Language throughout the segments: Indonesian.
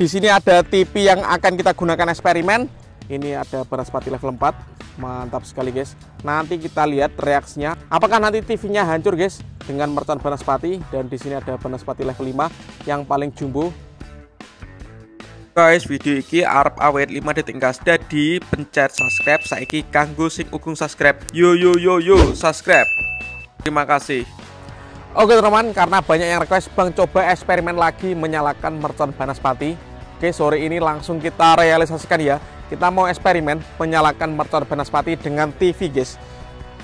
Di sini ada TV yang akan kita gunakan eksperimen. Ini ada banaspati level 4. Mantap sekali guys. Nanti kita lihat reaksinya. Apakah nanti TV-nya hancur guys dengan mercon banaspati. Dan di sini ada banaspati level 5 yang paling jumbo. Guys, video ini arep awet 5 detik gas. Jadi pencet subscribe saiki kanggo sing ugung subscribe. Yo subscribe. Terima kasih. Oke teman-teman, karena banyak yang request Bang coba eksperimen lagi menyalakan mercon banaspati. Oke, sore ini langsung kita realisasikan ya. Kita mau eksperimen menyalakan mercon banaspati dengan TV guys.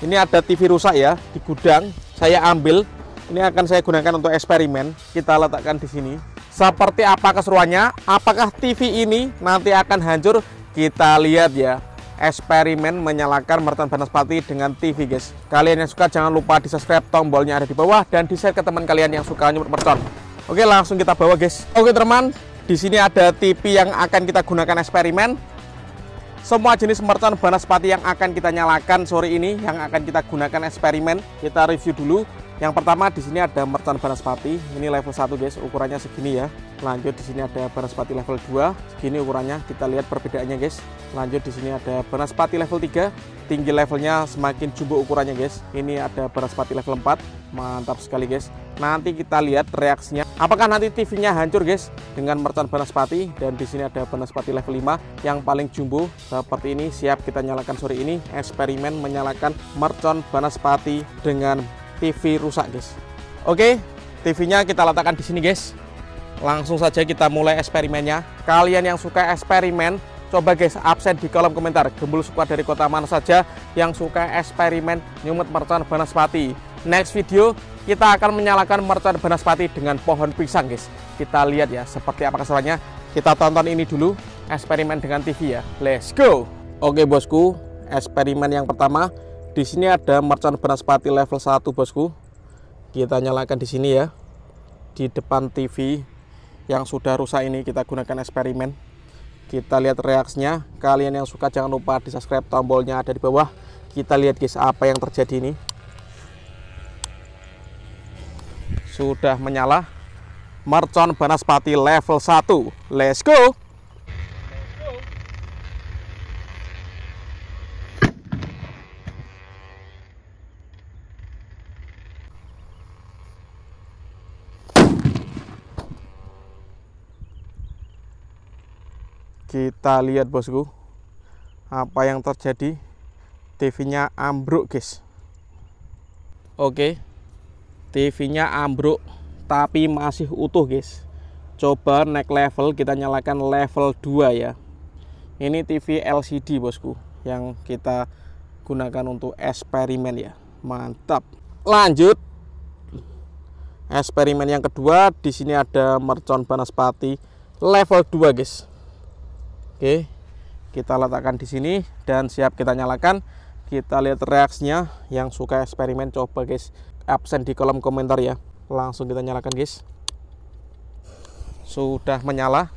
Ini ada TV rusak ya di gudang. Saya ambil. Ini akan saya gunakan untuk eksperimen. Kita letakkan di sini. Seperti apa keseruannya? Apakah TV ini nanti akan hancur? Kita lihat ya. Eksperimen menyalakan mercon banaspati dengan TV guys. Kalian yang suka jangan lupa di subscribe, tombolnya ada di bawah, dan di share ke teman kalian yang suka nyemprot mercon. Oke, langsung kita bawa guys. Oke teman, di sini ada TV yang akan kita gunakan eksperimen. Semua jenis mercon banaspati yang akan kita nyalakan sore ini, yang akan kita gunakan eksperimen, kita review dulu. Yang pertama di sini ada mercon banaspati, ini level 1 guys, ukurannya segini ya. Lanjut di sini ada banaspati level 2, segini ukurannya. Kita lihat perbedaannya guys. Lanjut di sini ada banaspati level 3, tinggi levelnya semakin jumbo ukurannya guys. Ini ada banaspati level 4, mantap sekali guys. Nanti kita lihat reaksinya. Apakah nanti TV-nya hancur guys dengan mercon banaspati. Dan di sini ada banaspati level 5 yang paling jumbo seperti ini. Siap kita nyalakan sore ini. Eksperimen menyalakan mercon banaspati dengan TV rusak guys. Oke, TV-nya kita letakkan di sini guys. Langsung saja kita mulai eksperimennya. Kalian yang suka eksperimen, coba guys absen di kolom komentar. Gembul suka dari kota mana saja yang suka eksperimen nyumet mercon banaspati. Next video kita akan menyalakan mercon banaspati dengan pohon pisang guys. Kita lihat ya seperti apa keseruannya. Kita tonton ini dulu, eksperimen dengan TV ya. Let's go. Oke bosku, eksperimen yang pertama. Di sini ada mercon banaspati level 1 bosku. Kita nyalakan di sini ya. Di depan TV yang sudah rusak ini kita gunakan eksperimen. Kita lihat reaksinya. Kalian yang suka jangan lupa di subscribe, tombolnya ada di bawah. Kita lihat guys apa yang terjadi ini. Sudah menyala. Mercon banaspati level 1. Let's go. Kita lihat bosku apa yang terjadi. TV-nya ambruk guys. Oke, TV-nya ambruk tapi masih utuh guys. Coba next level, kita nyalakan level 2 ya. Ini TV LCD bosku yang kita gunakan untuk eksperimen ya. Mantap. Lanjut eksperimen yang kedua. Di sini ada mercon banaspati level 2 guys. Oke, kita letakkan di sini dan siap kita nyalakan. Kita lihat reaksinya. Yang suka eksperimen coba guys absen di kolom komentar ya. Langsung kita nyalakan guys. Sudah menyala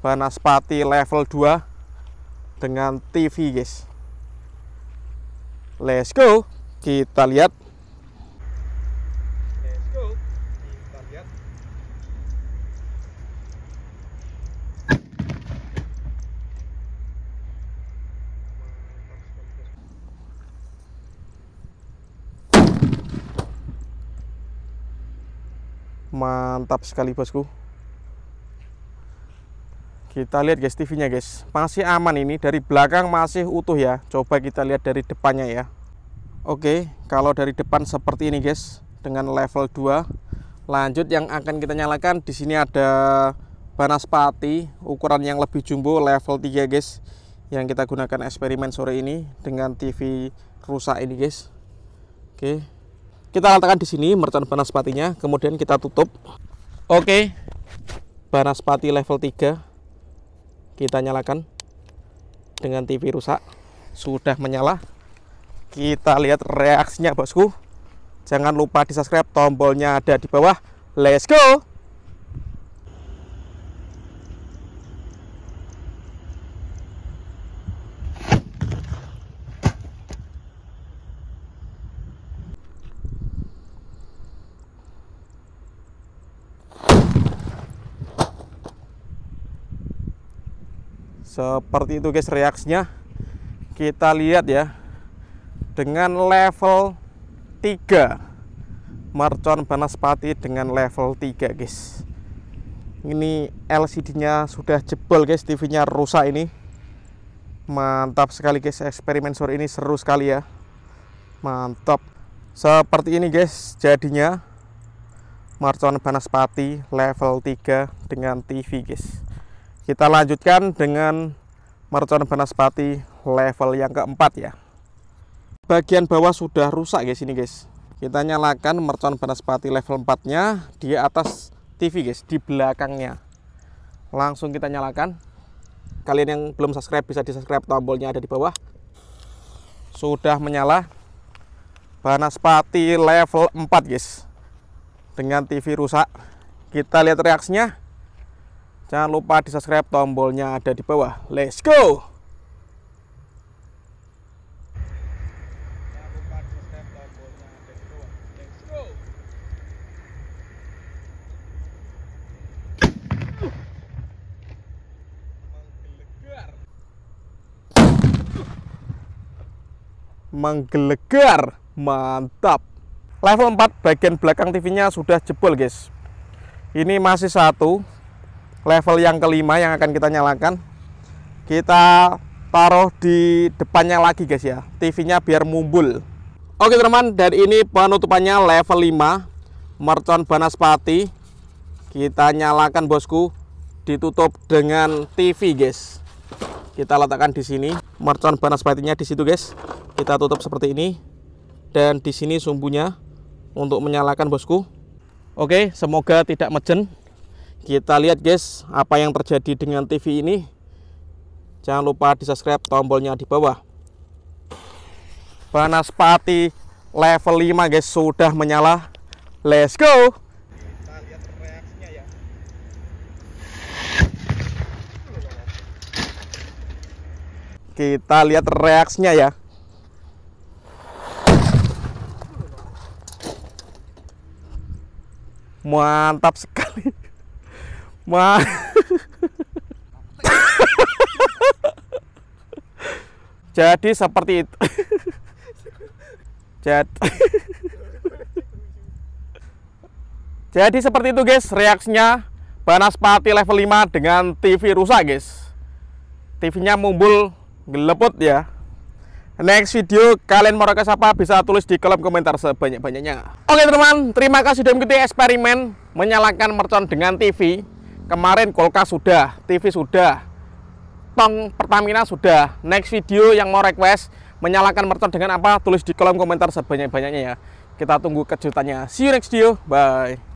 banaspati level 2 dengan TV guys. Let's go. Kita lihat. Mantap sekali bosku. Kita lihat guys TV-nya guys. Masih aman ini, dari belakang masih utuh ya. Coba kita lihat dari depannya ya. Oke, kalau dari depan seperti ini guys dengan level 2. Lanjut yang akan kita nyalakan, di sini ada banaspati ukuran yang lebih jumbo level 3 guys. Yang kita gunakan eksperimen sore ini dengan TV rusak ini guys. Oke. Kita letakkan di sini mercon banaspatinya, kemudian kita tutup. Oke, banaspati level 3 kita nyalakan dengan TV rusak. Sudah menyala. Kita lihat reaksinya bosku. Jangan lupa di subscribe, tombolnya ada di bawah. Let's go. Seperti itu guys reaksinya. Kita lihat ya, dengan level 3 mercon Banaspati dengan level 3 guys. Ini LCD-nya sudah jebol guys, TV-nya rusak ini. Mantap sekali guys, eksperimen sore ini seru sekali ya. Mantap. Seperti ini guys jadinya mercon Banaspati level 3 dengan TV guys. Kita lanjutkan dengan mercon Banaspati level yang keempat ya. Bagian bawah sudah rusak guys ini guys. Kita nyalakan mercon Banaspati level 4-nya di atas TV guys, di belakangnya. Langsung kita nyalakan. Kalian yang belum subscribe bisa di subscribe, tombolnya ada di bawah. Sudah menyala. Banaspati level 4 guys, dengan TV rusak. Kita lihat reaksinya. Jangan lupa di subscribe, tombolnya ada di bawah. Let's go. Menggelegar, mantap. Level 4 bagian belakang TV-nya sudah jebol guys. Ini masih satu level yang kelima yang akan kita nyalakan. Kita taruh di depannya lagi guys ya, TV-nya biar mumbul. Oke teman-teman, dan ini penutupannya level 5 mercon Banaspati. Kita nyalakan bosku, ditutup dengan TV guys. Kita letakkan di sini mercon Banaspati-nya di situ guys. Kita tutup seperti ini, dan di sini sumbunya untuk menyalakan bosku. Oke, semoga tidak mejen. Kita lihat guys apa yang terjadi dengan TV ini. Jangan lupa di subscribe, tombolnya di bawah. Banaspati level 5 guys sudah menyala. Let's go. Kita lihat reaksinya ya. Kita lihat reaksinya ya. Mantap sekali. Jadi seperti itu. Jadi seperti itu guys reaksinya Banaspati level 5 dengan TV rusak guys. TV-nya mumbul, geleput ya. Next video kalian mau request apa bisa tulis di kolom komentar sebanyak-banyaknya. Oke teman-teman, terima kasih sudah mengikuti eksperimen menyalakan mercon dengan TV. Kemarin kulkas sudah, TV sudah, tong Pertamina sudah. Next video yang mau request menyalakan mercon dengan apa, tulis di kolom komentar sebanyak-banyaknya ya. Kita tunggu kejutannya. See you next video, bye.